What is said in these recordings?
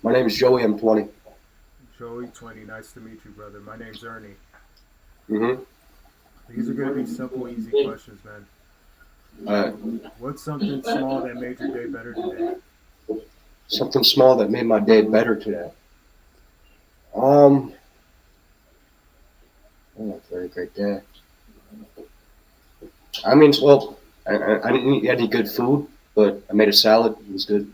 My name is Joey. I'm 20. Joey 20, nice to meet you, brother. My name's Ernie. Mm-hmm. These are going to be simple, easy questions, man. Uh, What's something small that made your day better today? Something small that made my day better today. Um, oh, a very great day. I didn't eat any good food, but I made a salad. It was good.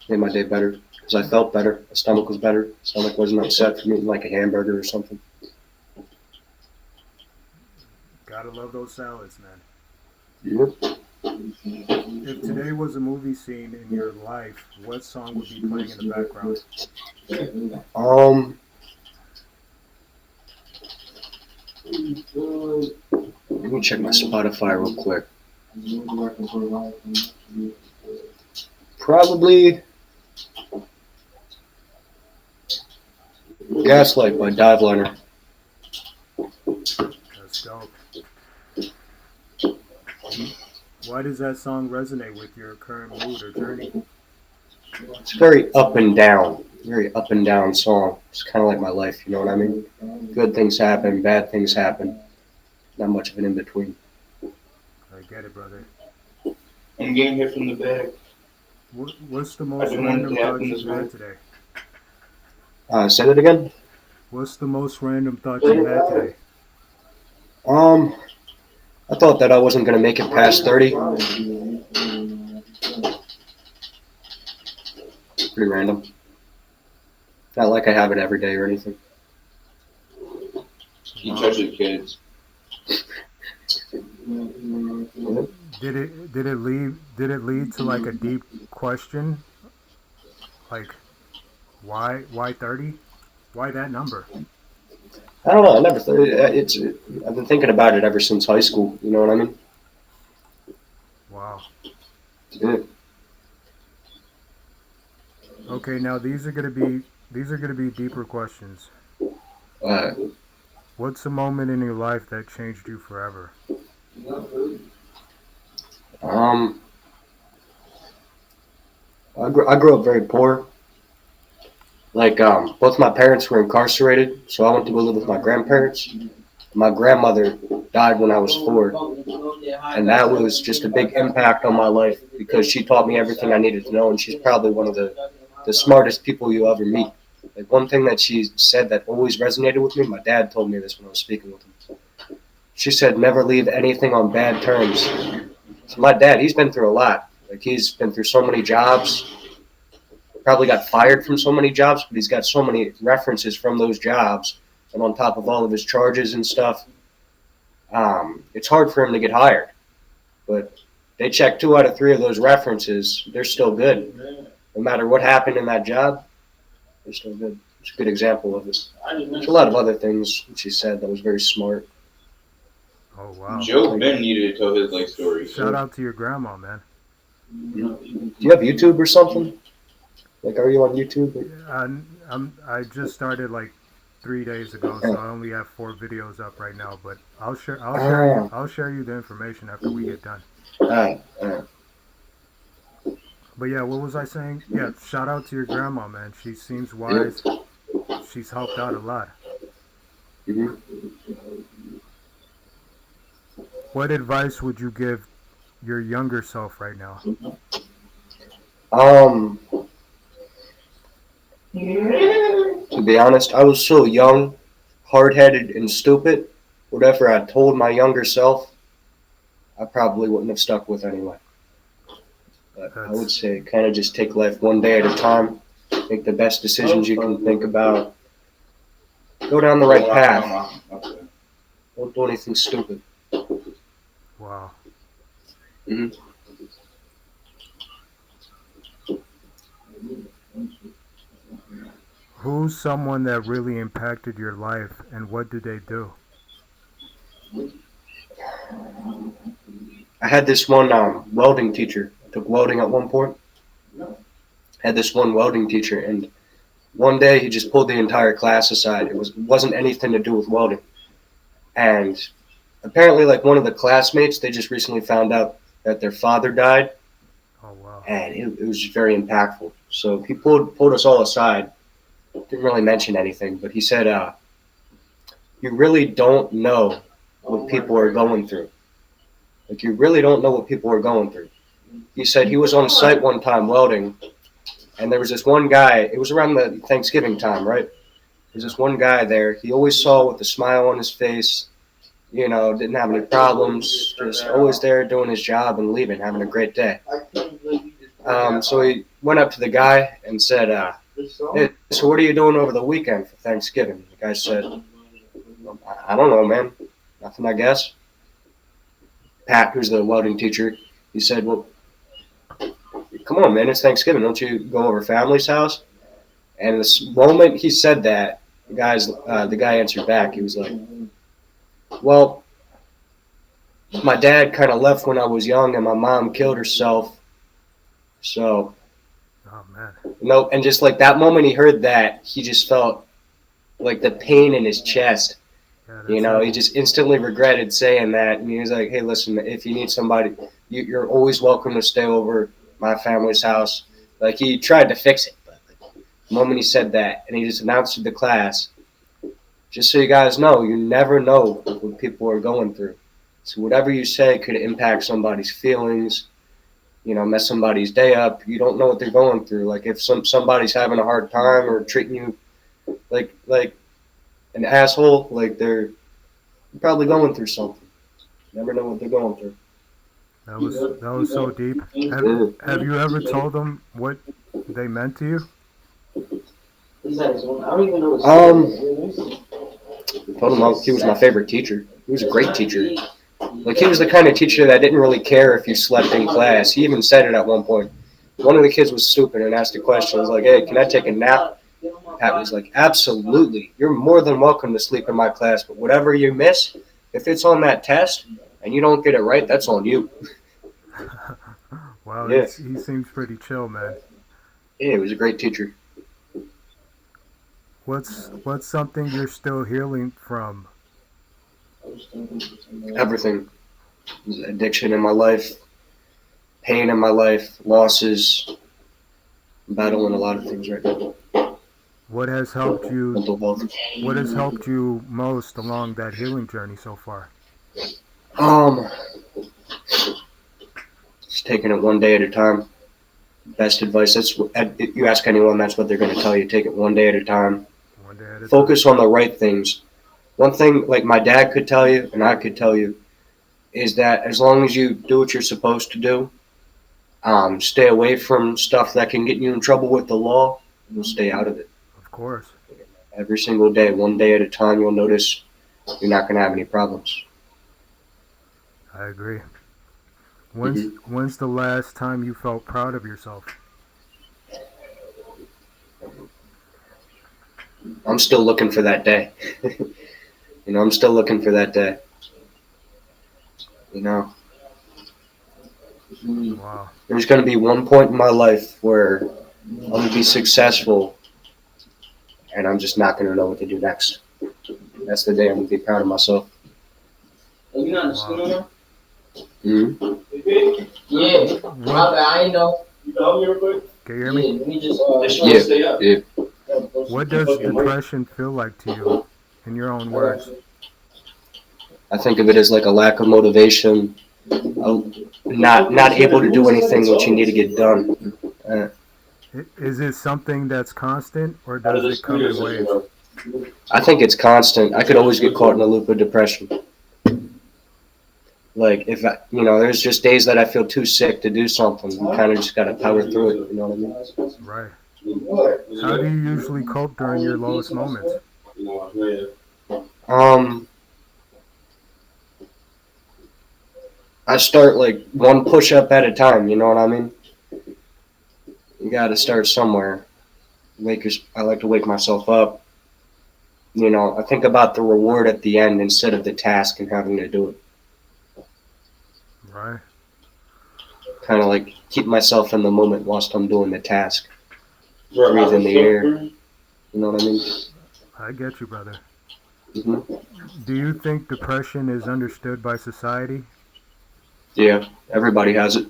Made my day better because I felt better. My stomach was better. Stomach wasn't upset from eating like a hamburger or something. Gotta love those salads, man. Yep. If today was a movie scene in your life, what song would be playing in the background? Um, Let me check my Spotify real quick. Probably Gaslight by Diveliner. That's dope. Why does that song resonate with your current mood or journey? It's very up and down. Very up and down song. It's kind of like my life, you know what I mean? Good things happen, bad things happen. Not much of an in between. I get it, brother. I'm getting hit from the back. What's the I most didn't want it random to thought happen you've this had way. today? Say that again. What's the most random thought you had today? Um, I thought that I wasn't gonna make it past 30. Pretty random. Not like I have it every day or anything. He Wow. touches kids. Did it lead to like a deep question? Like why 30? Why that number? I don't know. I never. I've been thinking about it ever since high school. You know what I mean? Wow. Yeah. Okay, now these are gonna be deeper questions. Uh, What's a moment in your life that changed you forever? um, I grew up very poor. Like, both my parents were incarcerated, so I went to go live with my grandparents. My grandmother died when I was 4, and that was just a big impact on my life because she taught me everything I needed to know, and she's probably one of the smartest people you'll ever meet. Like, one thing that she said that always resonated with me, my dad told me this when I was speaking with him. She said, never leave anything on bad terms. So my dad, he's been through a lot. Like, he's been through so many jobs, probably got fired from so many jobs, but he's got so many references from those jobs, and on top of all of his charges and stuff, it's hard for him to get hired. But they check 2 out of 3 of those references, they're still good. No matter what happened in that job, they're still good. It's a good example of it. There's a lot of other things she said that was very smart. Oh wow. Joe Ben needed to tell his life story. Shout out to your grandma, man. Do you have YouTube or something? Like, are you on YouTube? I just started like 3 days ago, so I only have 4 videos up right now. But Ah, I'll share you the information after we get done. ah, ah. But yeah, what was I saying? Yeah, shout out to your grandma, man. She seems Yep. wise. She's helped out a lot. Mm-hmm. What advice would you give your younger self right now? Um, to be honest, I was so young, hard-headed, and stupid. Whatever I told my younger self, I probably wouldn't have stuck with anyway. But I would That's say kind of just take life one day at a time, make the best decisions you can think about, go down the right path, don't do anything stupid. wow. Hmm. Who's someone that really impacted your life, and what did they do? I had this one welding teacher. I took welding at one point. Had this one welding teacher, and one day he just pulled the entire class aside. Wasn't anything to do with welding, and apparently, like one of the classmates, they just recently found out that their father died, Oh wow. and it was very impactful. So he pulled us all aside. Didn't really mention anything, but he said, "You really don't know what people are going through. Like you really don't know what people are going through." He said he was on site one time welding, and there was this one guy. It was around the Thanksgiving time, right? There's this one guy there. He always saw with a smile on his face. Didn't have any problems. Just always there doing his job and leaving, having a great day. So he went up to the guy and said, "Hey, so what are you doing over the weekend for Thanksgiving?" The guy said, "I don't know, man. Nothing, I guess." Pat, who's the welding teacher, he said, "Well, come on, man. It's Thanksgiving. Don't you go over family's house?" And the moment he said that, the guy answered back. He was like, "Well, my dad kind of left when I was young, and my mom killed herself. So, Oh man. and just like that moment he heard that, he just felt like the pain in his chest. Yeah, He just instantly regretted saying that. And he was like, "Hey, listen, if you need somebody, you're always welcome to stay over my family's house." Like he tried to fix it, but the moment he said that, and he just announced to the class, "Just so you guys know, you never know what people are going through. So whatever you say could impact somebody's feelings, mess somebody's day up. You don't know what they're going through. Like if somebody's having a hard time or treating you like an asshole, like they're probably going through something. Never know what they're going through." that was so deep. Yeah. Have you ever told them what they meant to you? Told him he was my favorite teacher. He was a great teacher. Like he was the kind of teacher that didn't really care if you slept in class. He even said it at one point. One of the kids was stupid and asked a question. I was like, "Hey, can I take a nap?" Pat was like, "Absolutely. You're more than welcome to sleep in my class, but whatever you miss, if it's on that test and you don't get it right, that's on you." Wow, Yeah. he seems pretty chill, man. Yeah, he was a great teacher. What's something you're still healing from? Everything. Addiction in my life, pain in my life, losses. I'm battling a lot of things right now. What has helped you? Mental health. What has helped you most along that healing journey so far? Just taking it one day at a time. Best advice. If you ask anyone, that's what they're going to tell you. Take it one day at a time. One day at a time. Focus on the right things. One thing, like my dad could tell you, and I could tell you, is that as long as you do what you're supposed to do, stay away from stuff that can get you in trouble with the law, you'll stay out of it. Of course. Every single day, one day at a time, you'll notice you're not going to have any problems. I agree. When's the last time you felt proud of yourself? I'm still looking for that day. I'm still looking for that day. Wow. There's going to be one point in my life where I'm going to be successful and I'm just not going to know what to do next. That's the day I'm going to be proud of myself. Wow. Mm-hmm. Yeah, I know. Can you hear me? Let me just. Yeah. What does depression feel like to you, in your own words? I think of it as like a lack of motivation, not able to do anything which you need to get done. Is it something that's constant, or does it come in waves? I think it's constant. I could always get caught in a loop of depression. Like if there's just days that I feel too sick to do something. You kind of just got to power through it. You know what I mean? Right. How do you usually cope during your lowest moments? I start like one push-up at a time. You know what I mean? You got to start somewhere. I like to wake myself up. I think about the reward at the end instead of the task and having to do it. Right. Kind of like keep myself in the moment whilst I'm doing the task. Breathe in the air. You know what I mean? I get you, brother. Mm-hmm. Do you think depression is understood by society? Yeah, everybody has it.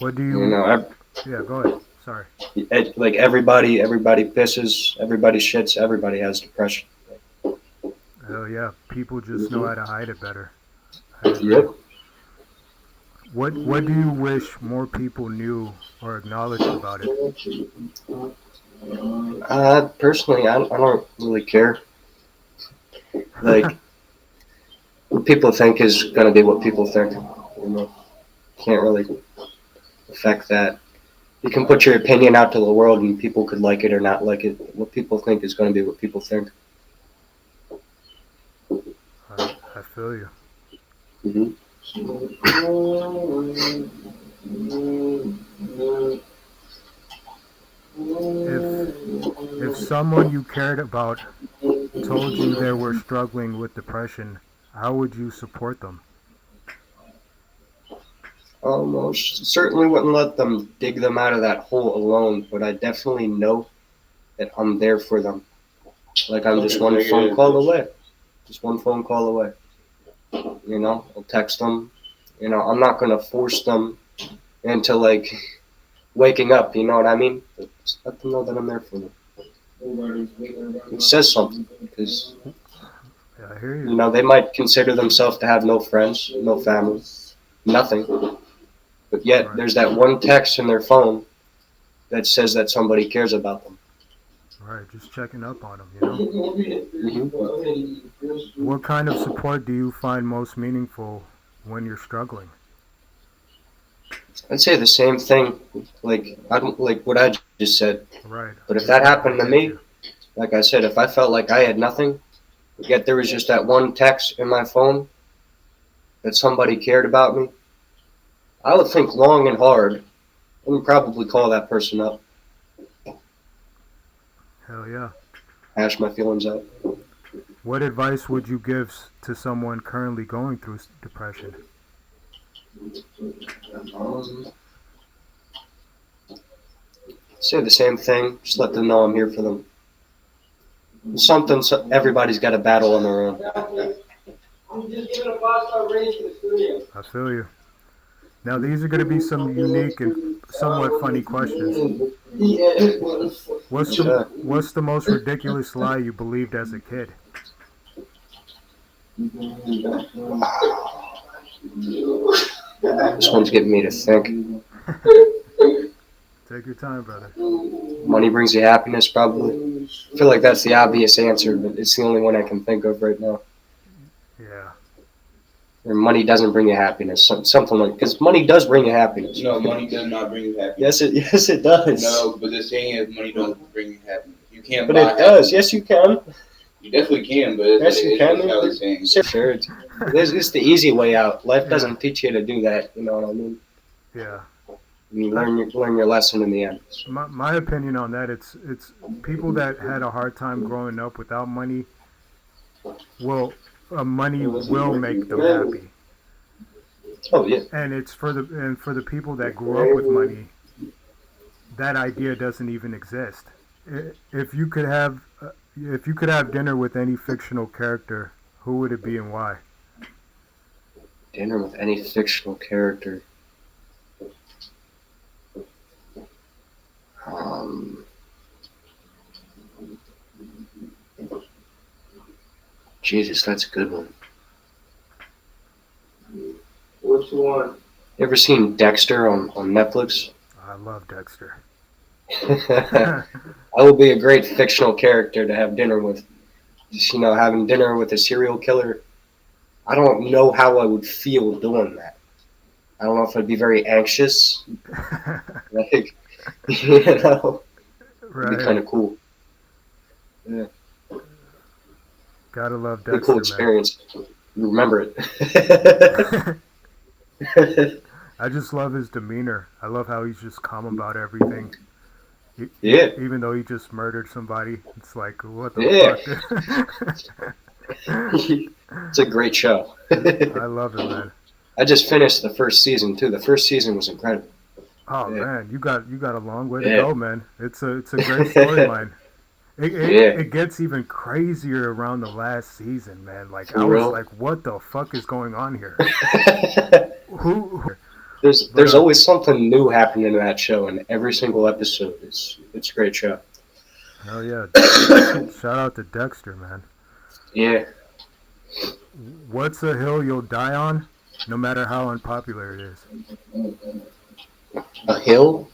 What do You you? know, Yeah, go ahead. Sorry. like everybody pisses, everybody shits, everybody has depression. Oh yeah, people just know Mhm. how to hide it better. I agree. Yep. What do you wish more people knew or acknowledged about it? Personally, I don't really care. Like, what people think is gonna be what people think. You know, can't really affect that. You can put your opinion out to the world, and people could like it or not like it. What people think is gonna be what people think. I feel you. Hmm. If someone you cared about told you they were struggling with depression, how would you support them? Almost certainly wouldn't let them dig them out of that hole alone, but I definitely know that I'm there for them. Like I'm just one phone call away. Just one phone call away. You know, I'll text them. You know, I'm not gonna force them into like waking up. You know what I mean? But just let them know that I'm there for them. It says something because Yeah, I hear you you. know they might consider themselves to have no friends, no family, nothing. But yet Right, there's that one text in their phone that says that somebody cares about them. right. Just checking up on them, you know? Hmm. What kind of support do you find most meaningful when you're struggling? I'd say the same thing. Like I don't like what I just said. Right. But if that I happened to get me, you. like I said, if I felt like I had nothing, yet there was just that one text in my phone that somebody cared about me, I would think long and hard and probably call that person up, Hell yeah. hash my feelings out. What advice would you give to someone currently going through depression? Um, Say the same thing. Just let them know I'm here for them. It's something everybody's got a battle on their own. I'm just giving a 5-star rating to the studio. I feel you. Now, these are going to be some unique and somewhat funny questions. What's the most ridiculous lie you believed as a kid? This one's getting me to think. Take your time, brother. Money brings you happiness, probably. I feel like that's the obvious answer, but it's the only one I can think of right now. Yeah. Or money doesn't bring you happiness, something like because money does bring you happiness. No, money does not bring you happiness. Yes it does. No, but the saying is money don't bring you happiness. You can't But buy it does. happiness. Yes, you can. You definitely can, but it's, Yes, you it's can. just how the saying. Sure, it's the easy way out. Life doesn't teach you to do that. You know what I mean? Yeah. You learn your lesson in the end. My opinion on that, it's people that had a hard time growing up without money will money will make them happy. Oh yeah. And it's for the people that grew up with money, that idea doesn't even exist. If you could have dinner with any fictional character, who would it be and why? Dinner with any fictional character. Um, Jesus, that's a good one. Which one? You ever seen Dexter on Netflix? I love Dexter. I would be a great fictional character to have dinner with. Just, you know, having dinner with a serial killer. I don't know how I would feel doing that. I don't know if I'd be very anxious. Like, you know, it'd be kind Right. of cool. Yeah, Gotta love pretty cool Dexter, man. experience. You remember it. I just love his demeanor. I love how he's just calm about everything. Yeah, Even though he just murdered somebody, it's like, what yeah. the fuck? It's a great show. I love it, man. I just finished the first season too. The first season was incredible. Oh Yeah. man, you got a long way to Yeah. go, man. It's a great storyline. Yeah. It gets even crazier around the last season, man. Like For I was real? like, what the fuck is going on here? Who There's always something new happening in that show, and every single episode it's a great show. Hell yeah! Shout out to Dexter, man. Yeah. What's a hill you'll die on, no matter how unpopular it is? A hill?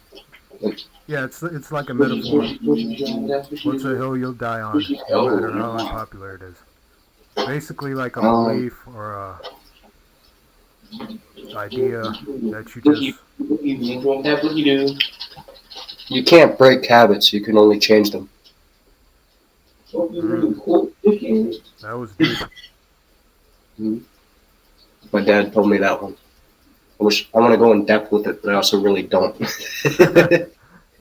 Yeah, it's like a metaphor. What's a hill you'll die on, no matter how unpopular it is? Basically, like a belief or a idea that you just. You can't break habits. You can only change them. That was deep. My dad told me that one. I want to go in depth with it, but I also really don't.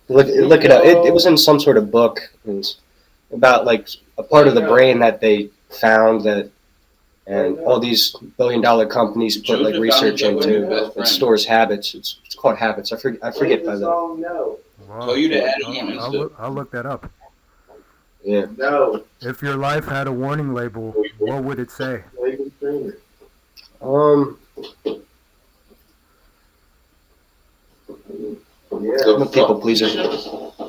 Look it up. It was in some sort of book. It was about like a part of the brain that they found that, and all these billion-dollar companies put like research into. It stores habits. It's called habits. I forget by the. Wow. Tell you to add it on. I'll look that up. Yeah. If your life had a warning label, what would it say? I'm a people pleaser. I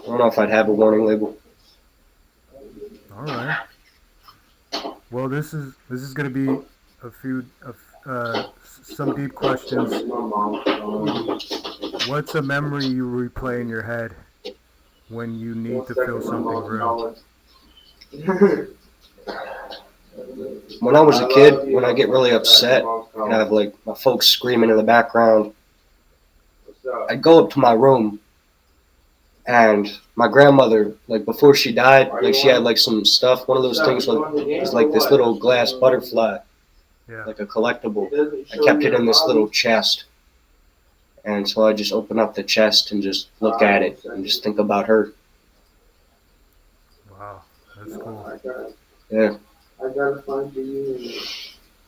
don't know if I'd have a warning label. All right. Well, this is going to be some deep questions. What's a memory you replay in your head when you need to feel something real? When I was a kid, when I get really upset and I have like my folks screaming in the background, I'd go up to my room, and my grandmother, like before she died, like she had like some stuff, one of those things like it's like this little glass butterfly, like a collectible. I kept it in this little chest, and so I just open up the chest and just look at it and just think about her. Wow, that's cool. Yeah.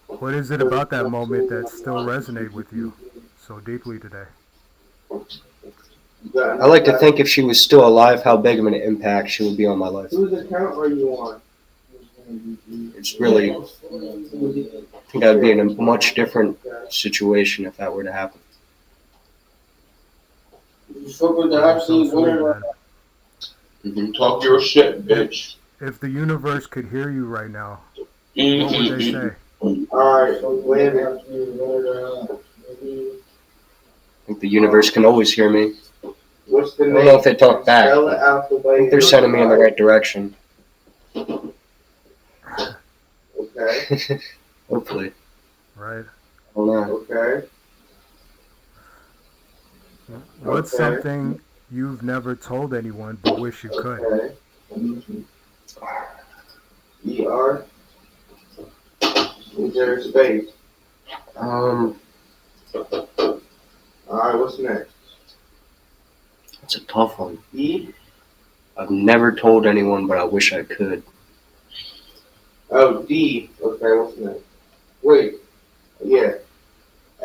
What is it about that moment that still resonates with you so deeply today? I like to think if she was still alive, how big of an impact she would be on my life. Whose account are you on? It's really, I think I'd be in a much different situation if that were to happen. Talk your shit, bitch. If the universe could hear you right now, what would they say? Alright, wait a minute. I think the universe can always hear me. What's the I name? don't know if they talk back, Spell it but out the I way think they're sending me in the right direction. Okay. Hopefully. Right. I don't know. Okay. What's something you've never told anyone but wish you could? Okay. ER. Is there a space? Alright, what's next? It's a tough one. E? I've never told anyone, but I wish I could. Oh, D. Okay, what's next? Wait. Yeah.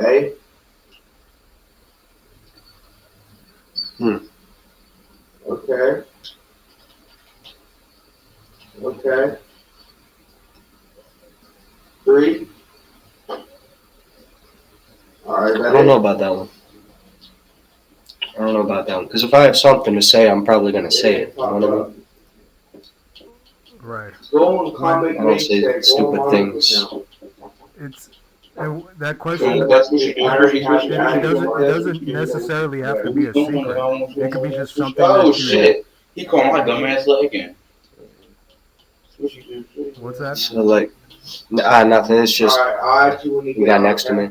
A? Okay. Okay. 3? Alright, I don't know about that one. I don't know about that one. Because if I have something to say, I'm probably going to say it. You know what I mean? Right. Go on comic I don't say check, stupid go on things. It's that question. That's what you do. It doesn't necessarily have to be a secret. It could be just something Oh that you. shit! He called my dumb ass leg again. What's that? So, like, nothing. It's just you got next to me.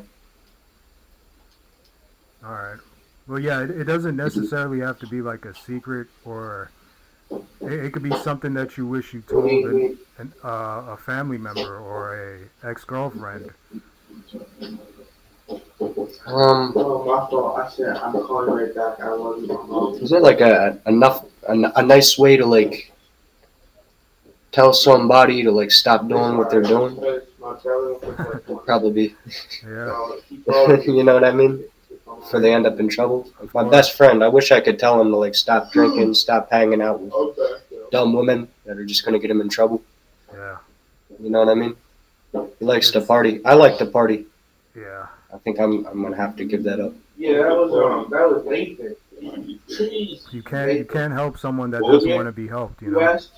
All right. Well, yeah, it doesn't necessarily have to be like a secret, or it could be something that you wish you told a family member or a ex-girlfriend. Oh, my fault. I said I'm calling right back. I wasn't on. Is there like a nice way to like tell somebody to like stop doing what they're doing? Probably be. Yeah. You know what I mean? Before they end up in trouble. Like my best friend, I wish I could tell him to like stop drinking, stop hanging out with dumb women that are just gonna get him in trouble. Yeah. You know what I mean? He likes to party. I like to party. Yeah. I think I'm gonna have to give that up. Yeah, that was Nathan. You can't help someone that What was doesn't it? want to be helped. You You know. asked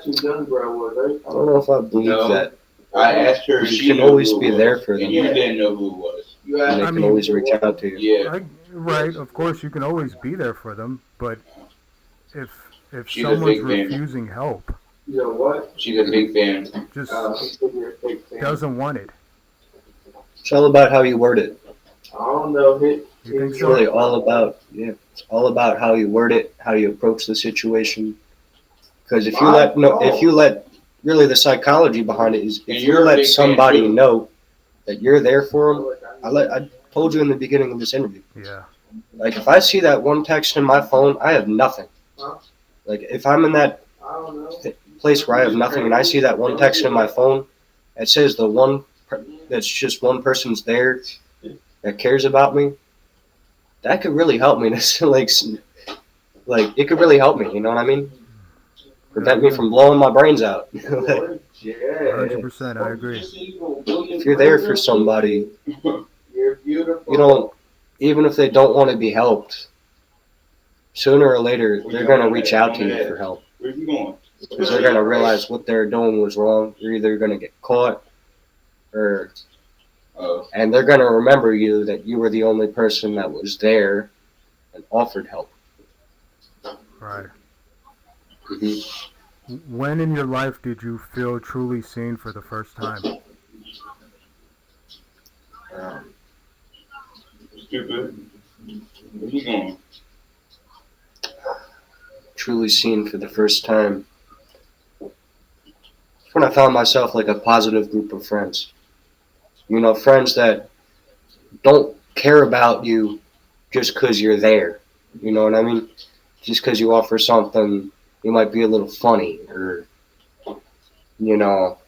who Youngblood was, right? I don't know if I believe No. that. I asked her. You She can knew always who it be was, there for them. and you didn't know who it was. You And they asked. I can mean, always reach out to you. Yeah, Right, of course, you can always be there for them, but if She's a someone's big fan. refusing help, You know what? She's a big fan. just You're a big fan. doesn't want it. It's all about how you word it. I don't know. You think It's so? really all about It's all about how you word it, how you approach the situation. Because if you let really the psychology behind it is And if you're you a let big fan, somebody too. know that you're there for them. I told you in the beginning of this interview. Yeah. Like if I see that one text in my phone, I have nothing. Like if I'm in that I don't know. place where I have nothing and I see that one text in my phone that says that's just one person's there that cares about me, that could really help me. That's like it could really help me. You know what I mean? Prevent me from blowing my brains out. Like, 100%, I agree. if you're there for somebody, You're beautiful. you don't. Even if they don't want to be helped, sooner or later they're gonna reach out to you for help Where you going? because they're gonna realize what they're doing was wrong. You're either gonna get caught, or Oh, and they're gonna remember you that you were the only person that was there and offered help. Right. Mm-hmm. When in your life did you feel truly seen for the first time? stupid. Where you going? Truly seen for the first time. It's when I found myself like a positive group of friends. You know, friends that don't care about you just because you're there. You know what I mean? Just because you offer something, you might be a little funny, or, you know,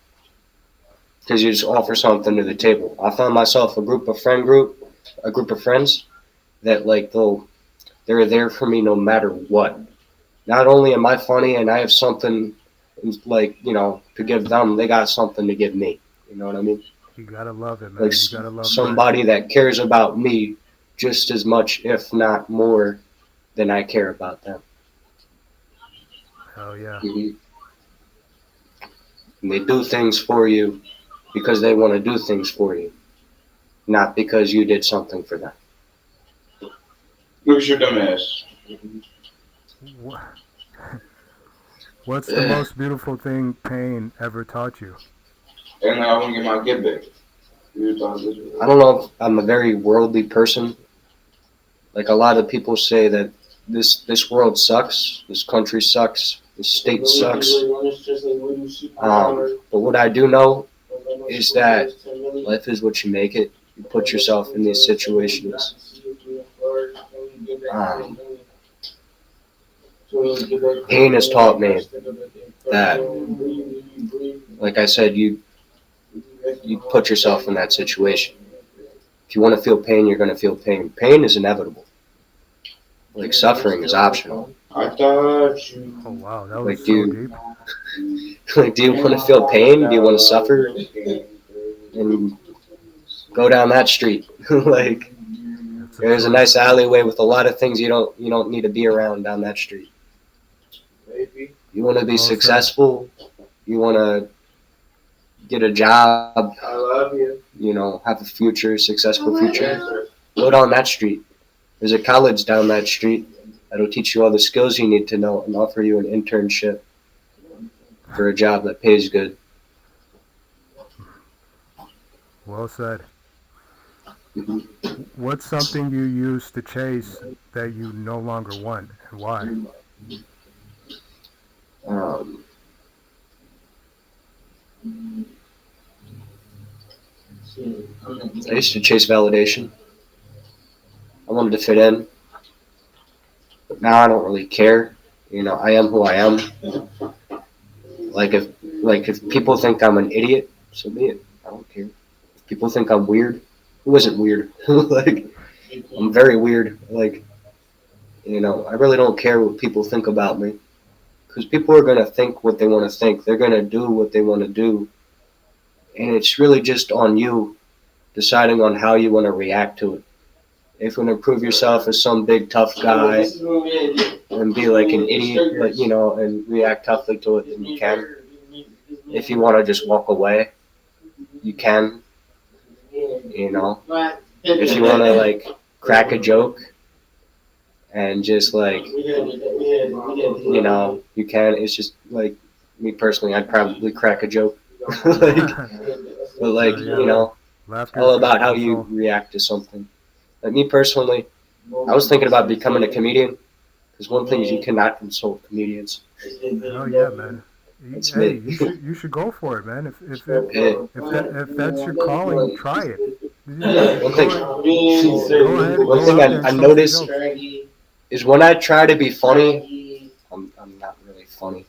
because you just offer something to the table. I found myself a group of friends that like they're there for me no matter what. Not only am I funny and I have something like, you know, to give them, they got something to give me. You know what I mean? You gotta love it, man. Like You gotta love somebody that cares about me just as much, if not more, than I care about them. friends. Hell yeah. Mhm. And they do things for you because they want to do things for you, not because you did something for them. Look at your dumb ass. Wha- What's the most beautiful thing pain ever taught you? And I want to get my get back. I don't know if I'm a very worldly person. Like a lot of people say that this world sucks, this country sucks, this state sucks. But what I do know is that life is what you make it. You put yourself in these situations. Pain has taught me that, like I said, you put yourself in that situation. If you want to feel pain, you're going to feel pain. Pain is inevitable. Like suffering is optional. I thought you. Oh wow, that was Like, so dude. deep. Like, do you want to feel pain? Do you want to suffer? And go down that street. Like, That's there's a choice. nice alleyway with a lot of things you don't need to be around down that street. Maybe. You want to be Well said. successful. You want to get a job. I love you. You know, have a future, successful future. Yes, Go down that street. There's a college down that street that'll teach you all the skills you need to know and offer you an internship for a job that pays good. Well said. Mhm. What's something you used to chase that you no longer want, and why? I used to chase validation. I wanted to fit in. But now I don't really care. You know, I am who I am. If people think I'm an idiot, so be it. I don't care. If people think I'm weird, who isn't weird? Like, I'm very weird. Like, you know, I really don't care what people think about me. Because people are going to think what they want to think. They're going to do what they want to do. And it's really just on you deciding on how you want to react to it. if you want to prove yourself as some big tough guy and be like an idiot, but and react toughly to it, then you can. If you want to just walk away, you can. If you want to like crack a joke and just like you can. It's just like me personally, I'd probably crack a joke, but Laughter all is about how good you control. react to something. Like me personally, I was thinking about becoming a comedian because one thing is you cannot insult comedians. Oh yeah, man. It's Hey, me. you should go for it, man. Yeah. If that's your calling, try it. One thing, Go ahead. one Go thing out there and I tell some noticed jokes. is when I try to be funny, I'm not really funny.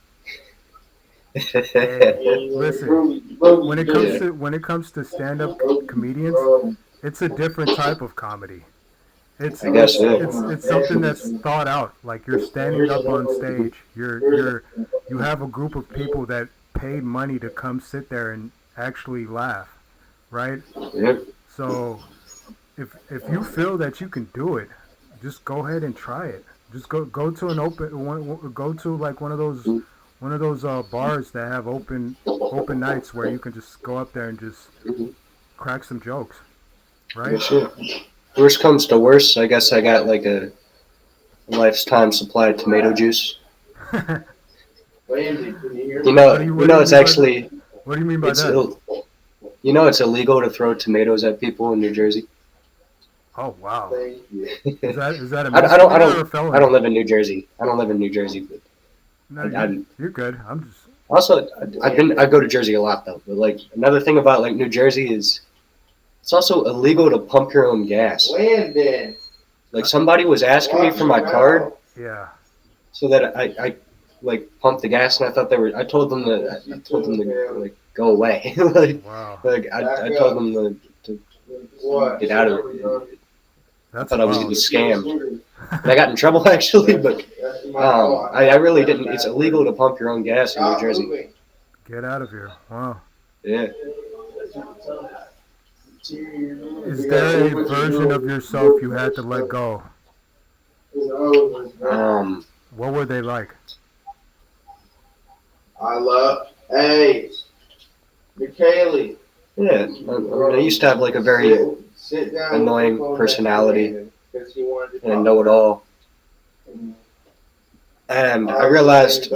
Listen, when it comes to stand-up comedians, it's a different type of comedy. I guess, yeah. It's something that's thought out. Like you're standing up on stage. You have a group of people that paid money to come sit there and actually laugh, right? Yep. So if you feel that you can do it, just go ahead and try it. Just go to an go to like one of those bars that have open nights where you can just go up there and just crack some jokes, right? Yes, yeah. Worst comes to worst, I guess I got like a lifetime supply of tomato juice. It's actually What do you mean by it's that? it's illegal to throw tomatoes at people in New Jersey. Oh wow, is that a I don't misdemeanor or a felony? I don't live in New Jersey. I don't live in New Jersey, but No, I you're good. I'm just also I go to Jersey a lot though. But like another thing about like New Jersey is it's also illegal to pump your own gas. Like somebody was asking me for my card yeah. so that I like pumped the gas, and I told them to like go away. Wow, I told them to get out of it. I that's thought I was wild. getting scammed. And I got in trouble actually, but I really didn't. It's illegal to pump your own gas in New Jersey. Get out of here. Wow. Yeah. Is there a version of yourself you had to let go? What were they like? Hey, McKaylee. Yeah. I used to have like a very annoying personality and a know-it-all. And I realized,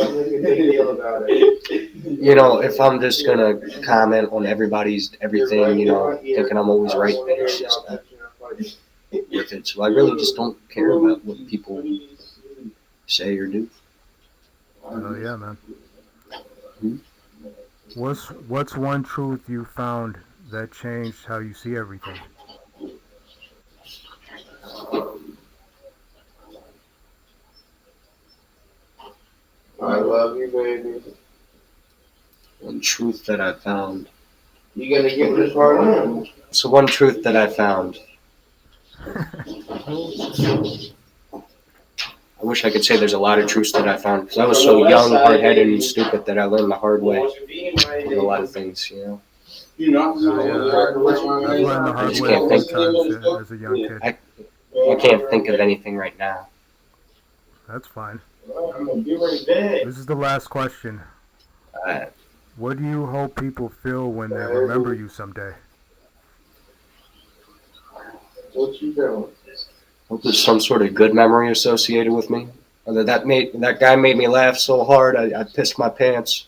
if I'm just gonna comment on everybody's everything, thinking I'm always right, then it's just not worth it. So I really just don't care about what people say or do. Oh yeah, man. Mhm. What's one truth you found that changed how you see everything? I love you, baby. One truth that I found. You gonna get this part now? So one truth that I found. I wish I could say there's a lot of truths that I found because I was so young, hard-headed, and stupid that I learned the hard way in a lot of things. Oh, yeah. I've learned the I hard just way can't a few think. times as a young kid. I can't think of anything right now. That's fine. I'm gonna be right back. This is the last question. What do you hope people feel when they remember you someday? What you doing? Hope there's some sort of good memory associated with me. Or that guy made me laugh so hard I pissed my pants.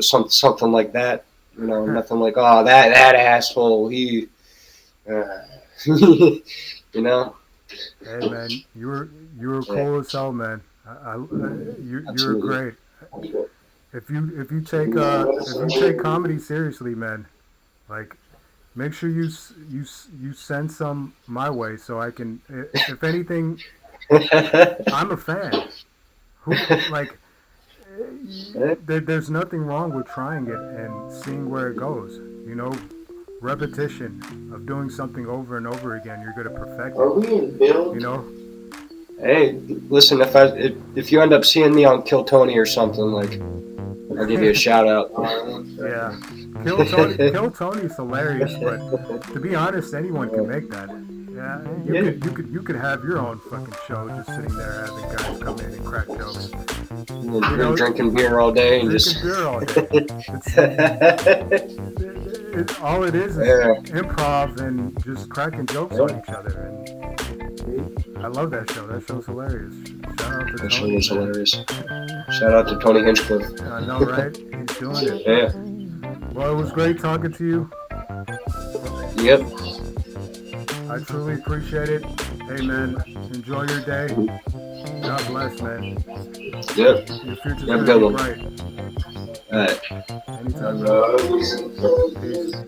Something like that. Nothing like that asshole. He, Hey man, you were cool as hell, man. You're Absolutely. great. If you take comedy seriously, man, like make sure you send some my way so I can. If anything, I'm a fan. There's nothing wrong with trying it and seeing where it goes. Repetition of doing something over and over again, you're gonna perfect Are it. we in build? Hey, listen, if you end up seeing me on Kill Tony or something, like, I'll give you a shout out. Yeah, Kill Tony's hilarious, but to be honest, anyone can make that. Yeah, Yeah. you could have your own fucking show, just sitting there having guys come in and crack jokes, We're drinking beer all day and drinking just. beer all day. All it is Yeah. improv and just cracking jokes on each other. And I love that show. That show's hilarious. Shout out to That show Tony. was man. hilarious. Shout out to Tony Hinchcliffe. I know, right? He's doing it. Yeah. Well, it was great talking to you. Yep. I truly appreciate it. Hey, man, enjoy your day. God bless, man. Yep. Your future's Have a gonna good be one. bright. All right. Anytime, bro. Peace.